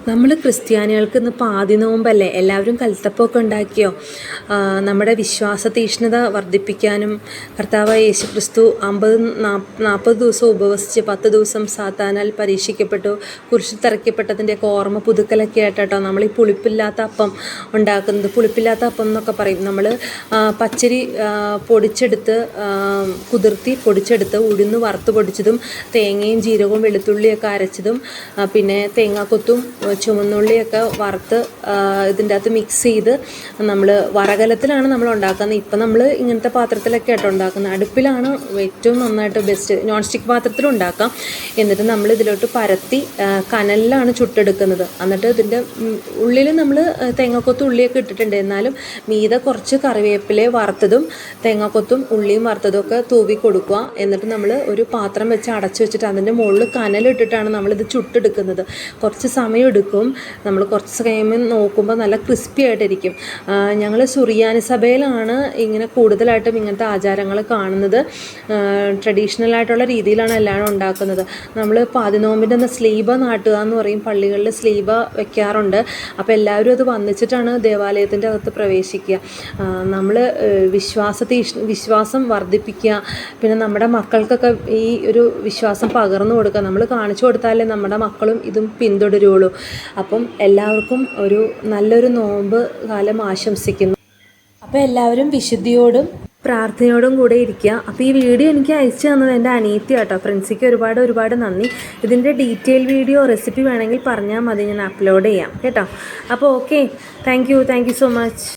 നമ്മൾ ക്രിസ്ത്യാനികൾക്ക് ഇന്ന് പാതി നോമ്പല്ലേ, എല്ലാവരും കൽത്തപ്പമൊക്കെ ഉണ്ടാക്കിയോ? നമ്മുടെ വിശ്വാസ തീഷ്ണത വർദ്ധിപ്പിക്കാനും കർത്താവായ യേശുക്രിസ്തു 40 ദിവസം ഉപവസിച്ച് 10 ദിവസം സാത്താനാൽ പരീക്ഷിക്കപ്പെട്ടു, കുരിശിൽ തറയ്ക്കപ്പെട്ടതിൻ്റെയൊക്കെ ഓർമ്മ പുതുക്കലൊക്കെ ആയിട്ടോ നമ്മൾ ഈ പുളിപ്പില്ലാത്ത അപ്പം ഉണ്ടാക്കുന്നത്. പുളിപ്പില്ലാത്ത അപ്പം എന്നൊക്കെ പറയും. നമ്മൾ പച്ചരി പൊടിച്ചെടുത്ത് കുതിർത്തി പൊടിച്ചെടുത്ത് ഉഴുന്ന് വറുത്ത് പൊടിച്ചതും തേങ്ങയും ജീരകവും വെളുത്തുള്ളിയൊക്കെ അരച്ചതും പിന്നെ തേങ്ങാക്കൊത്തും ചുവന്നുള്ളിയൊക്കെ വറുത്ത് ഇതിൻ്റെ അകത്ത് മിക്സ് ചെയ്ത് നമ്മൾ വറകലത്തിലാണ് നമ്മൾ ഉണ്ടാക്കുന്നത്. ഇപ്പം നമ്മൾ ഇങ്ങനത്തെ പാത്രത്തിലൊക്കെ ആയിട്ട് ഉണ്ടാക്കുന്നത്. അടുപ്പിലാണ് ഏറ്റവും നന്നായിട്ട് ബെസ്റ്റ്. നോൺ സ്റ്റിക്ക് പാത്രത്തിലും ഉണ്ടാക്കാം. എന്നിട്ട് നമ്മൾ ഇതിലോട്ട് പരത്തി കനലിലാണ് ചുട്ടെടുക്കുന്നത്. എന്നിട്ട് ഇതിൻ്റെ ഉള്ളിൽ നമ്മൾ തേങ്ങാക്കൊത്തും ഉള്ളിയൊക്കെ ഇട്ടിട്ടുണ്ട്. എന്നാലും മീതെ കുറച്ച് കറിവേപ്പില വറുത്തതും തേങ്ങാക്കൊത്തും ഉള്ളിയും വറുത്തതും ഒക്കെ തൂവി കൊടുക്കുക. എന്നിട്ട് നമ്മൾ ഒരു പാത്രം വെച്ച് അടച്ചു വെച്ചിട്ട് അതിൻ്റെ മുകളിൽ കനലിട്ടിട്ടാണ് നമ്മളിത് ചുട്ടെടുക്കുന്നത്. കുറച്ച് സമയം എടുക്കും. നമ്മൾ കുറച്ച് കഴിയുമ്പോൾ നോക്കുമ്പോൾ നല്ല ക്രിസ്പി ആയിട്ടിരിക്കും. ഞങ്ങൾ സുറിയാനി സഭയിലാണ് ഇങ്ങനെ കൂടുതലായിട്ടും ഇങ്ങനത്തെ ആചാരങ്ങൾ കാണുന്നത്. ട്രഡീഷണലായിട്ടുള്ള രീതിയിലാണ് എല്ലാവരും ഉണ്ടാക്കുന്നത്. നമ്മൾ പാതിനോമ്പിൻ്റെ അന്ന് സ്ലീബ നാട്ടുക എന്ന് പറയും. പള്ളികളിൽ സ്ലീബ വെക്കാറുണ്ട്. അപ്പോൾ എല്ലാവരും അത് വന്നിച്ചിട്ടാണ് ദേവാലയത്തിൻ്റെ അകത്ത് പ്രവേശിക്കുക. നമ്മൾ വിശ്വാസം വർദ്ധിപ്പിക്കുക. പിന്നെ നമ്മുടെ മക്കൾക്കൊക്കെ ഈ ഒരു വിശ്വാസം പകർന്നു കൊടുക്കുക. നമ്മൾ കാണിച്ചു കൊടുത്താലേ നമ്മുടെ മക്കളും ഇതും പിന്തുടരുള്ളൂ. അപ്പം എല്ലാവർക്കും ഒരു നല്ലൊരു നോമ്പ് കാലം ആശംസിക്കുന്നു. അപ്പോൾ എല്ലാവരും വിശുദ്ധിയോടും പ്രാർത്ഥനയോടും കൂടെ ഇരിക്കുക. അപ്പോൾ ഈ വീഡിയോ എനിക്ക് അയച്ചു തന്നത് എൻ്റെ അനിയത്തി കേട്ടോ. ഫ്രണ്ട്സിക്ക് ഒരുപാട് നന്ദി. ഇതിൻ്റെ ഡീറ്റെയിൽ വീഡിയോ റെസിപ്പി വേണമെങ്കിൽ പറഞ്ഞാൽ മതി, ഞാൻ അപ്ലോഡ് ചെയ്യാം കേട്ടോ. അപ്പോൾ okay, thank you so much.